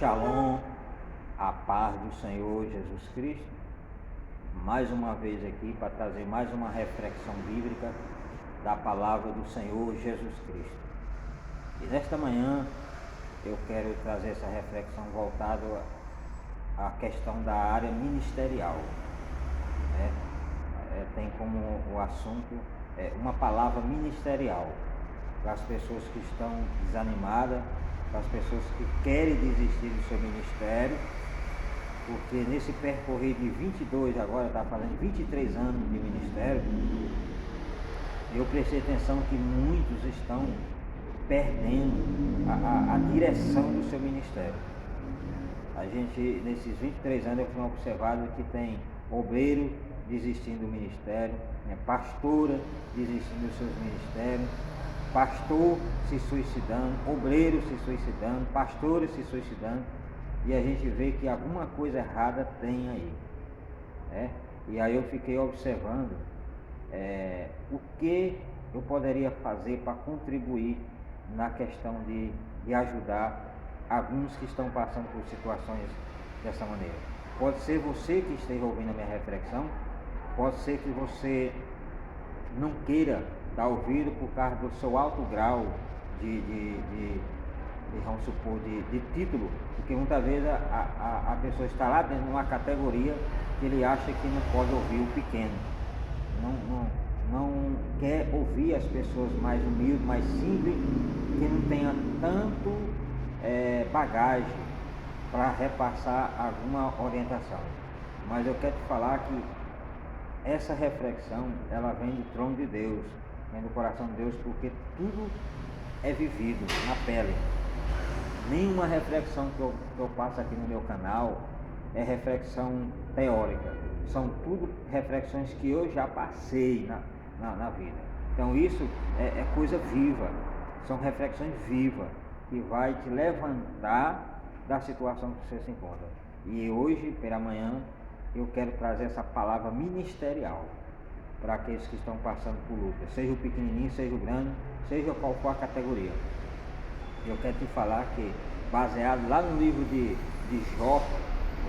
Shalom, a paz do Senhor Jesus Cristo, mais uma vez aqui para trazer mais uma reflexão bíblica da palavra do Senhor Jesus Cristo. E nesta manhã eu quero trazer essa reflexão voltada à questão da área ministerial, né? Tem como o assunto uma palavra ministerial para as pessoas que estão desanimadas, para as pessoas que querem desistir do seu ministério, porque nesse percorrer de 22, agora está fazendo 23 anos de ministério, eu prestei atenção que muitos estão perdendo a direção do seu ministério. A gente, nesses 23 anos, eu fui observado que tem obreiro desistindo do ministério, pastora desistindo dos seus ministérios, pastor se suicidando, obreiro se suicidando, pastores se suicidando, e a gente vê que alguma coisa errada tem aí, né? E aí eu fiquei observando o que eu poderia fazer para contribuir na questão de ajudar alguns que estão passando por situações dessa maneira. Pode ser você que esteja ouvindo a minha reflexão, pode ser que você não queira dar ouvido por causa do seu alto grau vamos supor, de título, porque muitas vezes a pessoa está lá dentro de uma categoria que ele acha que não pode ouvir o pequeno, não quer ouvir as pessoas mais humildes, mais simples, que não tenha tanto bagagem para repassar alguma orientação. Mas eu quero te falar que essa reflexão, ela vem do trono de Deus, vem do coração de Deus, porque tudo é vivido na pele. Nenhuma reflexão que eu passo aqui no meu canal é reflexão teórica, são tudo reflexões que eu já passei na vida. Então isso é coisa viva, são reflexões vivas, que vai te levantar da situação que você se encontra. E hoje, pela manhã, eu quero trazer essa palavra ministerial para aqueles que estão passando por luta, seja o pequenininho, seja o grande, seja qual for a categoria. Eu quero te falar que, baseado lá no livro de Jó,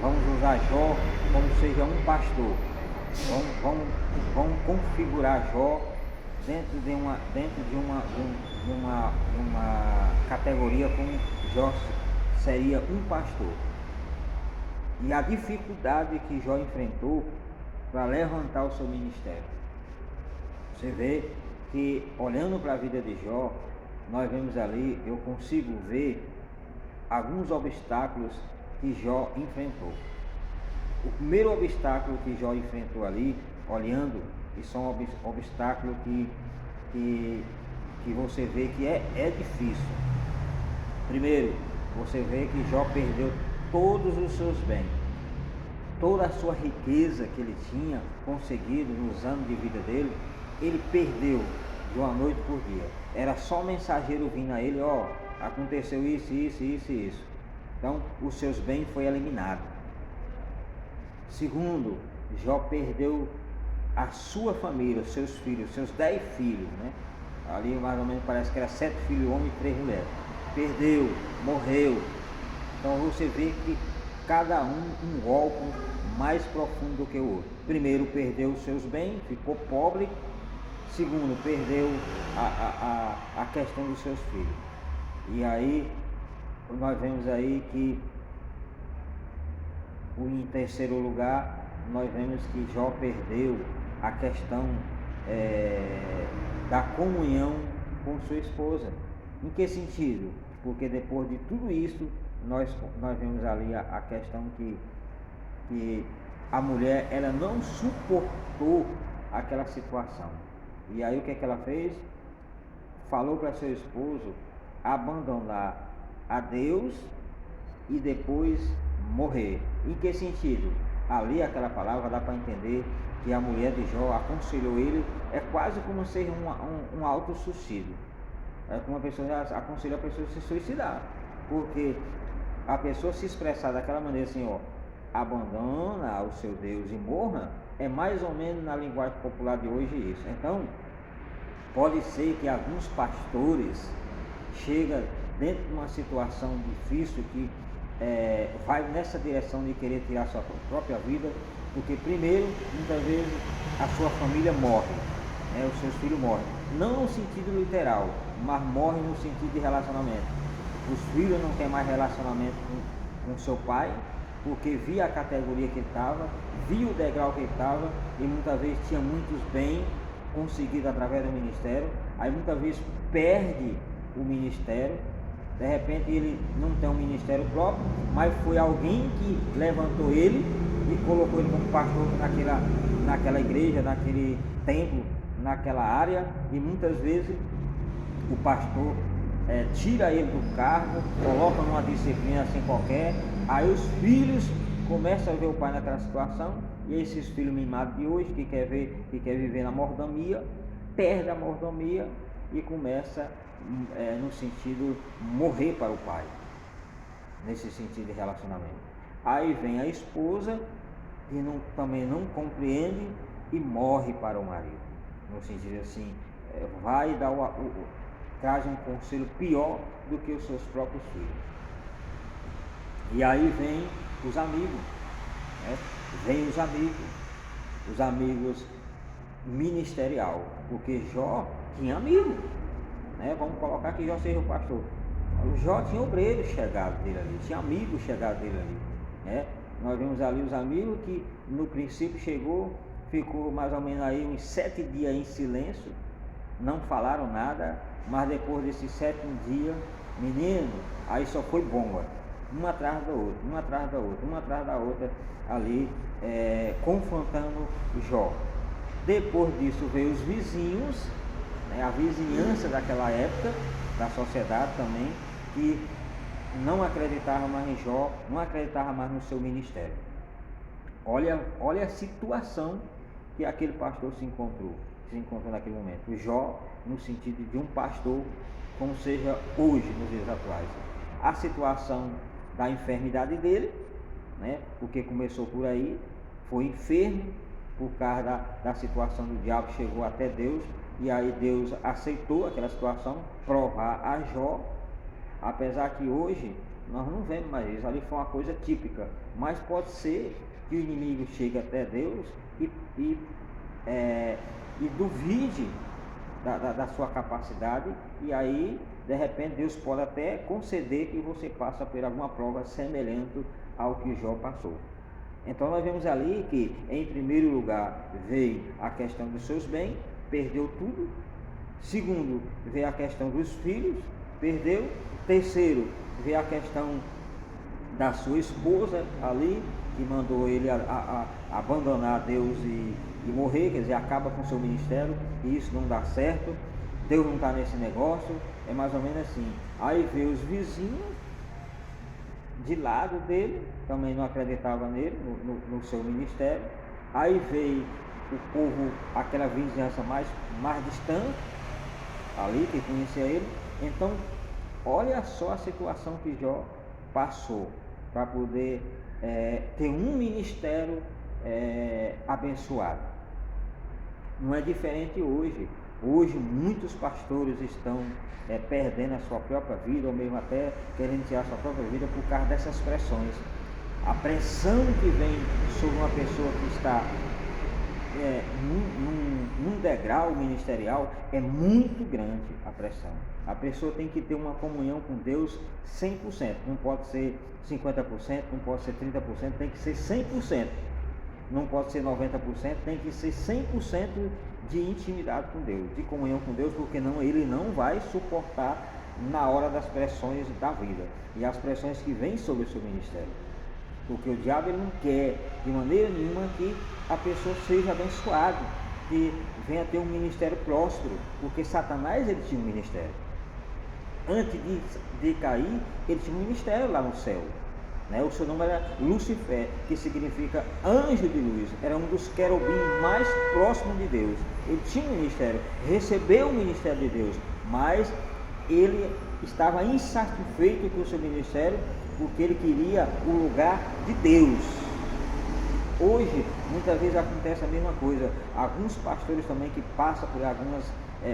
vamos usar Jó como seja um pastor. Vamos configurar Jó dentro de uma categoria como Jó seria um pastor. E a dificuldade que Jó enfrentou para levantar o seu ministério. Você vê que, olhando para a vida de Jó, nós vemos ali, eu consigo ver alguns obstáculos que Jó enfrentou. O primeiro obstáculo que Jó enfrentou ali, olhando, e são obstáculos que você vê que é difícil. Primeiro, você vê que Jó perdeu todos os seus bens, toda a sua riqueza que ele tinha conseguido nos anos de vida dele, ele perdeu de uma noite por dia. Era só mensageiro vindo a ele, aconteceu isso. Então, os seus bens foi eliminado. Segundo, Jó perdeu a sua família, os seus filhos, seus 10 filhos, né? Ali mais ou menos parece que era 7 filhos homens e 3 mulheres. Perdeu, morreu. Então você vê que cada um golpe mais profundo do que o outro. Primeiro, perdeu os seus bens, ficou pobre. Segundo, perdeu a questão dos seus filhos. E aí nós vemos aí que em terceiro lugar, nós vemos que Jó perdeu a questão da comunhão com sua esposa. Em que sentido? Porque depois de tudo isso, nós vemos ali a questão que a mulher, ela não suportou aquela situação. E aí o que é que ela fez? Falou para seu esposo abandonar a Deus e depois morrer. Em que sentido? Ali aquela palavra dá para entender que a mulher de Jó aconselhou ele, é quase como ser um autossuicídio. É como a pessoa aconselha a pessoa a se suicidar, porque a pessoa se expressar daquela maneira assim, abandona o seu Deus e morra, é mais ou menos na linguagem popular de hoje isso. Então, pode ser que alguns pastores chegam dentro de uma situação difícil que vai nessa direção de querer tirar sua própria vida, porque primeiro, muitas vezes, a sua família morre, né? Os seus filhos morrem, não no sentido literal, mas morrem no sentido de relacionamento. Os filhos não querem mais relacionamento com seu pai, porque via a categoria que ele estava, via o degrau que ele estava, e muitas vezes tinha muitos bens conseguidos através do ministério, aí muitas vezes perde o ministério. De repente ele não tem um ministério próprio, mas foi alguém que levantou ele e colocou ele como pastor naquela igreja, naquele templo, naquela área, e muitas vezes o pastor tira ele do cargo, coloca numa disciplina assim qualquer, aí os filhos começam a ver o pai naquela situação, e esses filhos mimados de hoje, que quer viver na mordomia, perde a mordomia e começa no sentido morrer para o pai, nesse sentido de relacionamento. Aí vem a esposa que também não compreende e morre para o marido, no sentido assim, vai dar traz um conselho pior do que os seus próprios filhos. E aí vem os amigos, né? Vem os amigos ministerial, porque Jó tinha amigo, né? Vamos colocar que Jó seja o pastor. O Jó tinha obreiros chegados dele ali, tinha amigos chegados dele ali, né? Nós vimos ali os amigos que no princípio ficou mais ou menos aí uns 7 dias em silêncio, não falaram nada, mas depois desses 7 dias, menino, aí só foi bomba, uma atrás da outra, ali confrontando Jó. Depois disso veio os vizinhos, né, a vizinhança daquela época, da sociedade também, que não acreditava mais em Jó, não acreditava mais no seu ministério. Olha a situação que aquele pastor se encontrou naquele momento. O Jó, no sentido de um pastor, como seja hoje, nos dias atuais. A situação da enfermidade dele, né, porque começou por aí, foi enfermo, por causa da situação do diabo, chegou até Deus, e aí Deus aceitou aquela situação, provar a Jó, apesar que hoje nós não vemos mais isso, ali foi uma coisa típica, mas pode ser que o inimigo chegue até Deus e duvide da sua capacidade, e aí de repente Deus pode até conceder que você passe por alguma prova semelhante ao que Jó passou. Então nós vemos ali que em primeiro lugar veio a questão dos seus bens, perdeu tudo. Segundo, veio a questão dos filhos, perdeu. Terceiro, veio a questão da sua esposa ali, que mandou ele a abandonar Deus e morrer, quer dizer, acaba com o seu ministério, e isso não dá certo, Deus não está nesse negócio, é mais ou menos assim. Aí veio os vizinhos de lado dele, também não acreditava nele, no seu ministério. Aí veio o povo, aquela vizinhança mais distante, ali, que conhecia ele. Então, olha só a situação que Jó passou, para poder ter um ministério abençoado. Não é diferente hoje. Hoje muitos pastores estão perdendo a sua própria vida, ou mesmo até querendo tirar a sua própria vida por causa dessas pressões. A pressão que vem sobre uma pessoa que está num degrau ministerial é muito grande. A pressão. A pessoa tem que ter uma comunhão com Deus 100%, não pode ser 50%, não pode ser 30%, tem que ser 100%. Não pode ser 90%, tem que ser 100% de intimidade com Deus, de comunhão com Deus, porque ele não vai suportar na hora das pressões da vida e as pressões que vêm sobre o seu ministério, porque o diabo ele não quer de maneira nenhuma que a pessoa seja abençoada, que venha ter um ministério próspero, porque Satanás ele tinha um ministério. Antes de cair, ele tinha um ministério lá no céu, né? O seu nome era Lucifer, que significa anjo de luz, era um dos querubins mais próximos de Deus. Ele tinha um ministério, recebeu o ministério de Deus, mas ele estava insatisfeito com o seu ministério, porque ele queria o lugar de Deus. Hoje, muitas vezes acontece a mesma coisa. Alguns pastores também que passam por algumas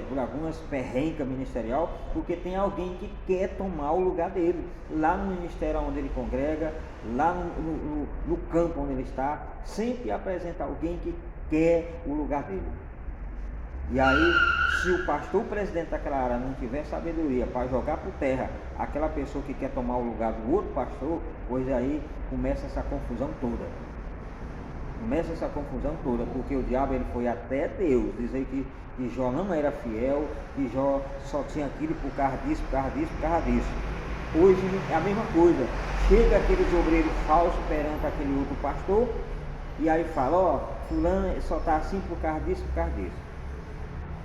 por algumas perrencas ministerial, porque tem alguém que quer tomar o lugar dele, lá no ministério onde ele congrega, lá no campo onde ele está, sempre apresenta alguém que quer o lugar dele. E aí, se o pastor, o presidente daquela área, não tiver sabedoria para jogar por terra aquela pessoa que quer tomar o lugar do outro pastor, pois aí começa essa confusão toda. Começa essa confusão toda, porque o diabo ele foi até Deus dizer que Jó não era fiel, que Jó só tinha aquilo por causa disso, por causa disso, por causa disso. Hoje é a mesma coisa. Chega aqueles obreiros falsos perante aquele outro pastor, e aí fala, ó, fulano só está assim por causa disso, por causa disso.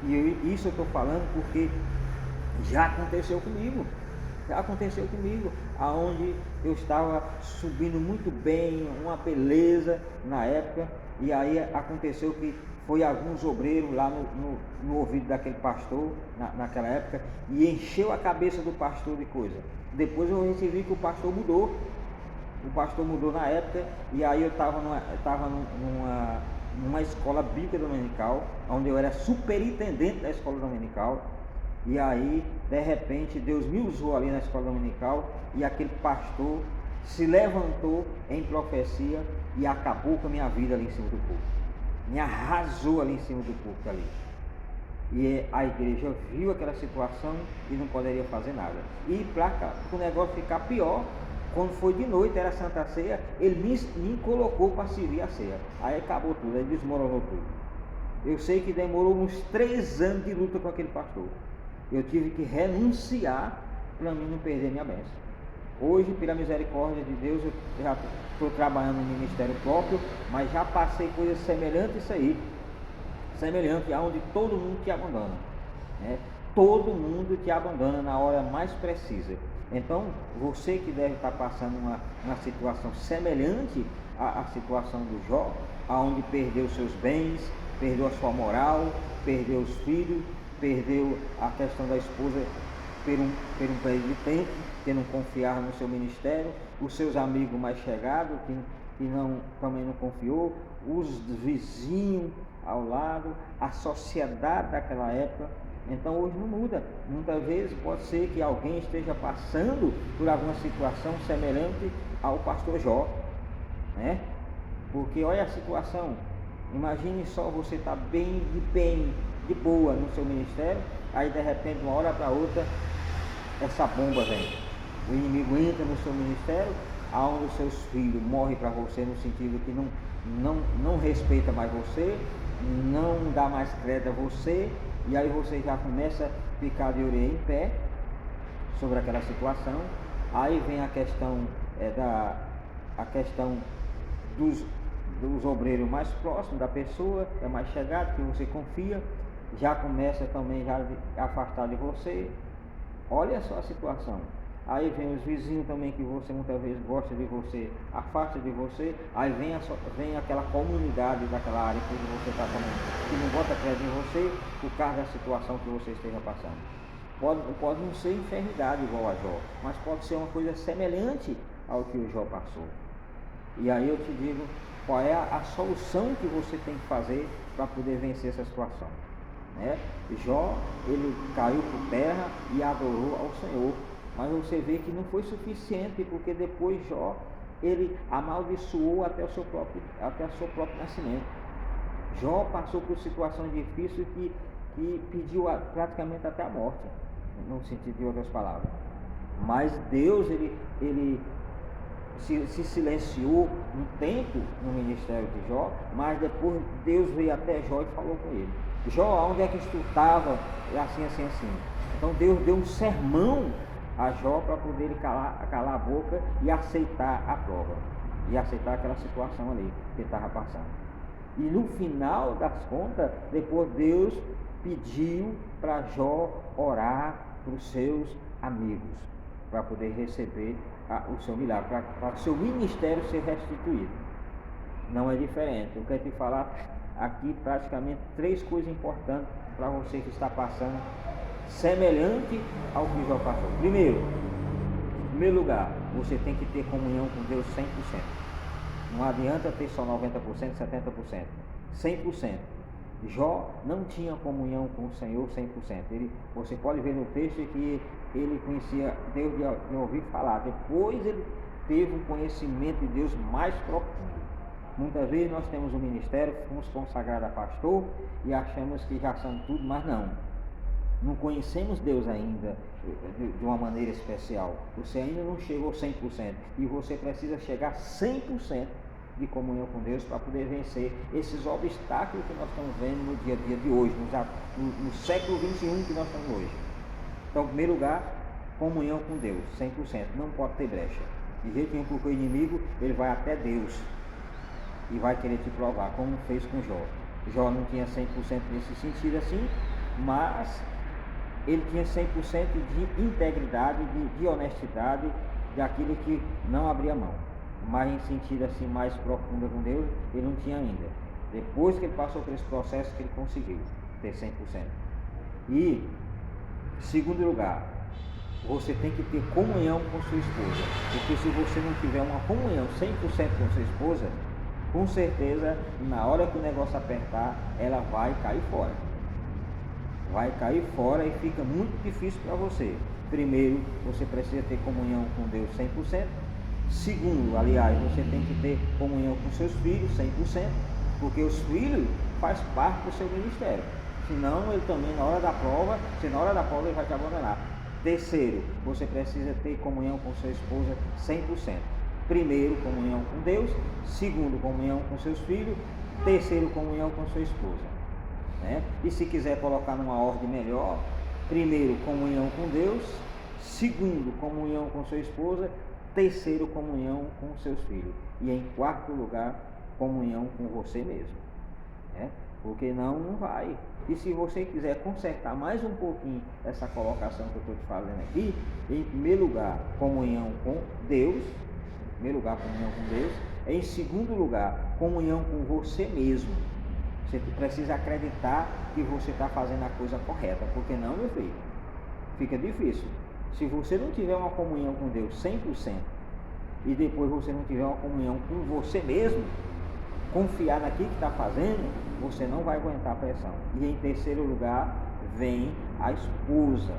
E isso eu estou falando porque já aconteceu comigo. Já aconteceu comigo, aonde eu estava subindo muito bem, uma beleza na época, e aí aconteceu que foi alguns obreiros lá no ouvido daquele pastor, naquela época, e encheu a cabeça do pastor de coisa. Depois eu recebi que o pastor mudou. O pastor mudou na época, e aí eu estava numa escola bíblica dominical, onde eu era superintendente da escola dominical. E aí, de repente, Deus me usou ali na escola dominical, e aquele pastor se levantou em profecia e acabou com a minha vida ali em cima do púlpito. Me arrasou ali em cima do púlpito ali. E a igreja viu aquela situação e não poderia fazer nada. E para o negócio ficar pior, quando foi de noite, era Santa Ceia, ele me colocou para servir a ceia. Aí acabou tudo, aí desmoronou tudo. Eu sei que demorou uns 3 anos de luta com aquele pastor. Eu tive que renunciar para mim não perder minha bênção. Hoje, pela misericórdia de Deus, eu já estou trabalhando no ministério próprio, mas já passei coisas semelhantes a isso aí. Semelhante aonde todo mundo te abandona, né? Todo mundo te abandona na hora mais precisa. Então, você que deve estar passando uma situação semelhante à situação do Jó, aonde perdeu seus bens, perdeu a sua moral, perdeu os filhos, perdeu a questão da esposa por um período de tempo, que não confiava no seu ministério, os seus amigos mais chegados, que também não confiou, os vizinhos ao lado, a sociedade daquela época. Então hoje não muda. Muitas vezes pode ser que alguém esteja passando por alguma situação semelhante ao pastor Jó, né? Porque olha a situação, imagine só você estar bem, de boa no seu ministério, aí de repente, uma hora para outra, essa bomba vem. O inimigo entra no seu ministério, aonde os seus filhos morrem para você, no sentido que não respeita mais você, não dá mais crédito a você, e aí você já começa a ficar de orelha em pé sobre aquela situação. Aí vem a questão dos obreiros mais próximos da pessoa, é mais chegado, que você confia, já começa também já a afastar de você. Olha só a situação. Aí vem os vizinhos também, que você muitas vezes gosta de você, afasta de você. Aí vem aquela comunidade daquela área que você está também, que não bota crédito em você por causa da situação que você esteja passando. Pode não ser enfermidade igual a Jó, mas pode ser uma coisa semelhante ao que o Jó passou. E aí eu te digo qual é a solução que você tem que fazer para poder vencer essa situação, né? Jó, ele caiu por terra e adorou ao Senhor, mas você vê que não foi suficiente, porque depois Jó, ele amaldiçoou até o seu próprio nascimento. Jó passou por situações difíceis que pediu praticamente até a morte, no sentido de outras palavras. Mas Deus, ele se silenciou um tempo no ministério de Jó, mas depois Deus veio até Jó e falou com ele: Jó, onde é que tu estava? Assim. Então Deus deu um sermão a Jó para poder ele calar a boca e aceitar a prova, e aceitar aquela situação ali que ele estava passando. E no final das contas, depois Deus pediu para Jó orar para os seus amigos, para poder receber o seu milagre, para o seu ministério ser restituído. Não é diferente. Eu quero te falar aqui praticamente 3 coisas importantes para você que está passando semelhante ao que Jó passou. Primeiro, em primeiro lugar, você tem que ter comunhão com Deus 100%. Não adianta ter só 90%, 70%, 100%. Jó não tinha comunhão com o Senhor 100%. Você pode ver no texto que ele conhecia Deus de ouvir falar. Depois ele teve um conhecimento de Deus mais profundo. Muitas vezes nós temos um ministério, fomos consagrados a pastor e achamos que já somos tudo, mas não conhecemos Deus ainda de uma maneira especial. Você ainda não chegou 100% e você precisa chegar 100% de comunhão com Deus para poder vencer esses obstáculos que nós estamos vendo no dia a dia de hoje, no século 21 que nós estamos hoje. Então, em primeiro lugar, comunhão com Deus, 100%, não pode ter brecha. De jeito nenhum, porque o inimigo ele vai até Deus e vai querer te provar, como fez com Jó. Jó não tinha 100% nesse sentido assim, mas ele tinha 100% de integridade, de honestidade, daquilo que não abria mão. Mas em sentido assim mais profundo com Deus, ele não tinha ainda. Depois que ele passou por esse processo que ele conseguiu ter 100%. E, segundo lugar, você tem que ter comunhão com sua esposa. Porque se você não tiver uma comunhão 100% com sua esposa, com certeza, na hora que o negócio apertar, ela vai cair fora. Vai cair fora e fica muito difícil para você. Primeiro, você precisa ter comunhão com Deus 100%. Segundo, aliás, você tem que ter comunhão com seus filhos 100%, porque os filhos faz parte do seu ministério. Senão, ele também, na hora da prova ele vai te abandonar. Terceiro, você precisa ter comunhão com sua esposa 100%. Primeiro, comunhão com Deus. Segundo, comunhão com seus filhos. Terceiro, comunhão com sua esposa. Né? E se quiser colocar numa ordem melhor, primeiro, comunhão com Deus. Segundo, comunhão com sua esposa. Terceiro, comunhão com seus filhos. E em quarto lugar, comunhão com você mesmo. Né? Porque não vai. E se você quiser consertar mais um pouquinho essa colocação que eu estou te falando aqui, em primeiro lugar, comunhão com Deus. Em primeiro lugar, comunhão com Deus. Em segundo lugar, comunhão com você mesmo. Você precisa acreditar que você está fazendo a coisa correta. Porque não, meu filho, fica difícil. Se você não tiver uma comunhão com Deus 100% e depois você não tiver uma comunhão com você mesmo, confiar naquilo que está fazendo, você não vai aguentar a pressão. E em terceiro lugar, vem a esposa.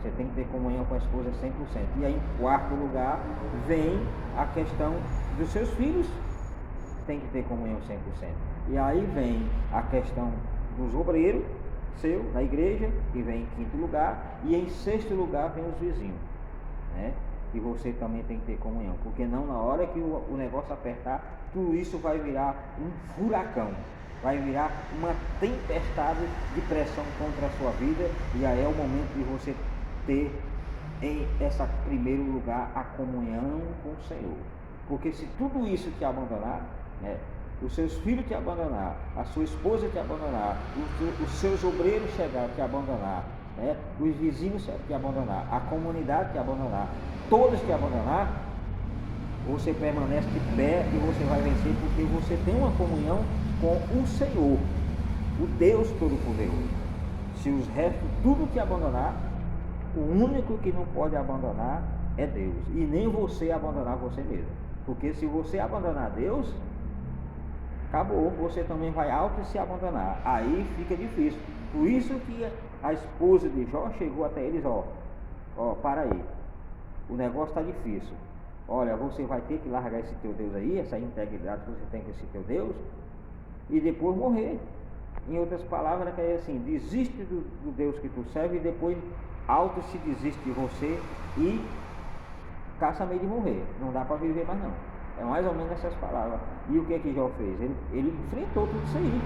Você tem que ter comunhão com a esposa 100%. E aí, em quarto lugar, vem a questão dos seus filhos. Tem que ter comunhão 100%. E aí vem a questão dos obreiros, seu, na igreja, que vem em quinto lugar. E em sexto lugar, vem os vizinhos. Né? E você também tem que ter comunhão. Porque não, na hora que o negócio apertar, tudo isso vai virar um furacão. Vai virar uma tempestade de pressão contra a sua vida. E aí é o momento de você ter em esse primeiro lugar a comunhão com o Senhor. Porque se tudo isso te abandonar, né, os seus filhos te abandonar, a sua esposa te abandonar, os seus obreiros chegar te abandonar, né, os vizinhos te abandonar, a comunidade te abandonar, todos te abandonar, você permanece de pé e você vai vencer, porque você tem uma comunhão com o Senhor, o Deus Todo-Poderoso. Se os restos tudo te abandonar, o único que não pode abandonar é Deus, e nem você abandonar você mesmo, porque se você abandonar Deus, acabou, você também vai auto se abandonar, aí fica difícil. Por isso que a esposa de Jó chegou até eles, para aí, o negócio está difícil, olha, você vai ter que largar esse teu Deus aí, essa integridade que você tem com esse teu Deus, e depois morrer. Em outras palavras, é assim, desiste do Deus que tu serve e depois auto se desiste de você e caça meio de morrer, não dá para viver mais não. É mais ou menos essas palavras. E o que é que Jó fez? Ele enfrentou tudo isso aí.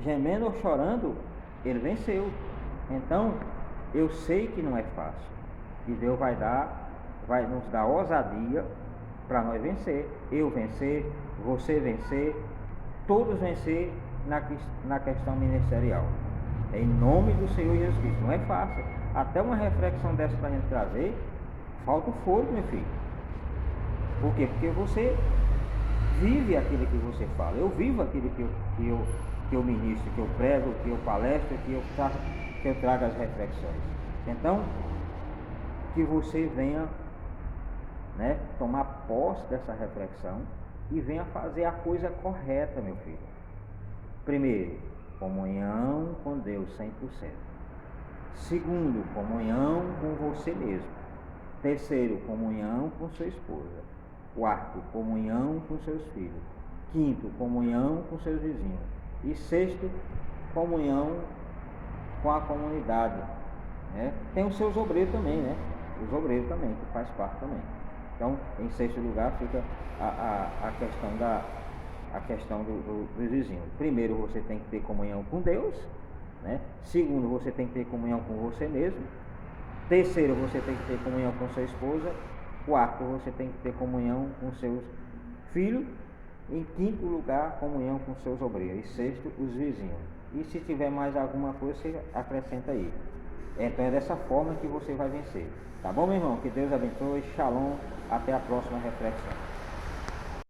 Gemendo ou chorando, ele venceu. Então, eu sei que não é fácil. E Deus vai nos dar ousadia para nós vencer. Eu vencer, você vencer, todos vencer na questão ministerial. Em nome do Senhor Jesus Cristo. Não é fácil. Até uma reflexão dessa para a gente trazer, falta o fôlego, meu filho. Por quê? Porque você vive aquilo que você fala. Eu vivo aquilo que eu ministro, que eu prego, que eu palestro, que eu trago as reflexões. Então, que você venha né? Tomar posse dessa reflexão e venha fazer a coisa correta, meu filho. Primeiro, comunhão com Deus 100%. Segundo, comunhão com você mesmo. Terceiro, comunhão com sua esposa. Quarto, comunhão com seus filhos. Quinto, comunhão com seus vizinhos. E sexto, comunhão com a comunidade, né? Tem os seus obreiros também, né? Os obreiros também, que faz parte também. Então, em sexto lugar fica a questão dos vizinhos. Primeiro, você tem que ter comunhão com Deus, né? Segundo, você tem que ter comunhão com você mesmo. Terceiro, você tem que ter comunhão com sua esposa. Quarto, você tem que ter comunhão com seus filhos. Em quinto lugar, comunhão com seus obreiros. E sexto, os vizinhos. E se tiver mais alguma coisa, você acrescenta aí. Então é dessa forma que você vai vencer. Tá bom, meu irmão? Que Deus abençoe. Shalom. Até a próxima reflexão.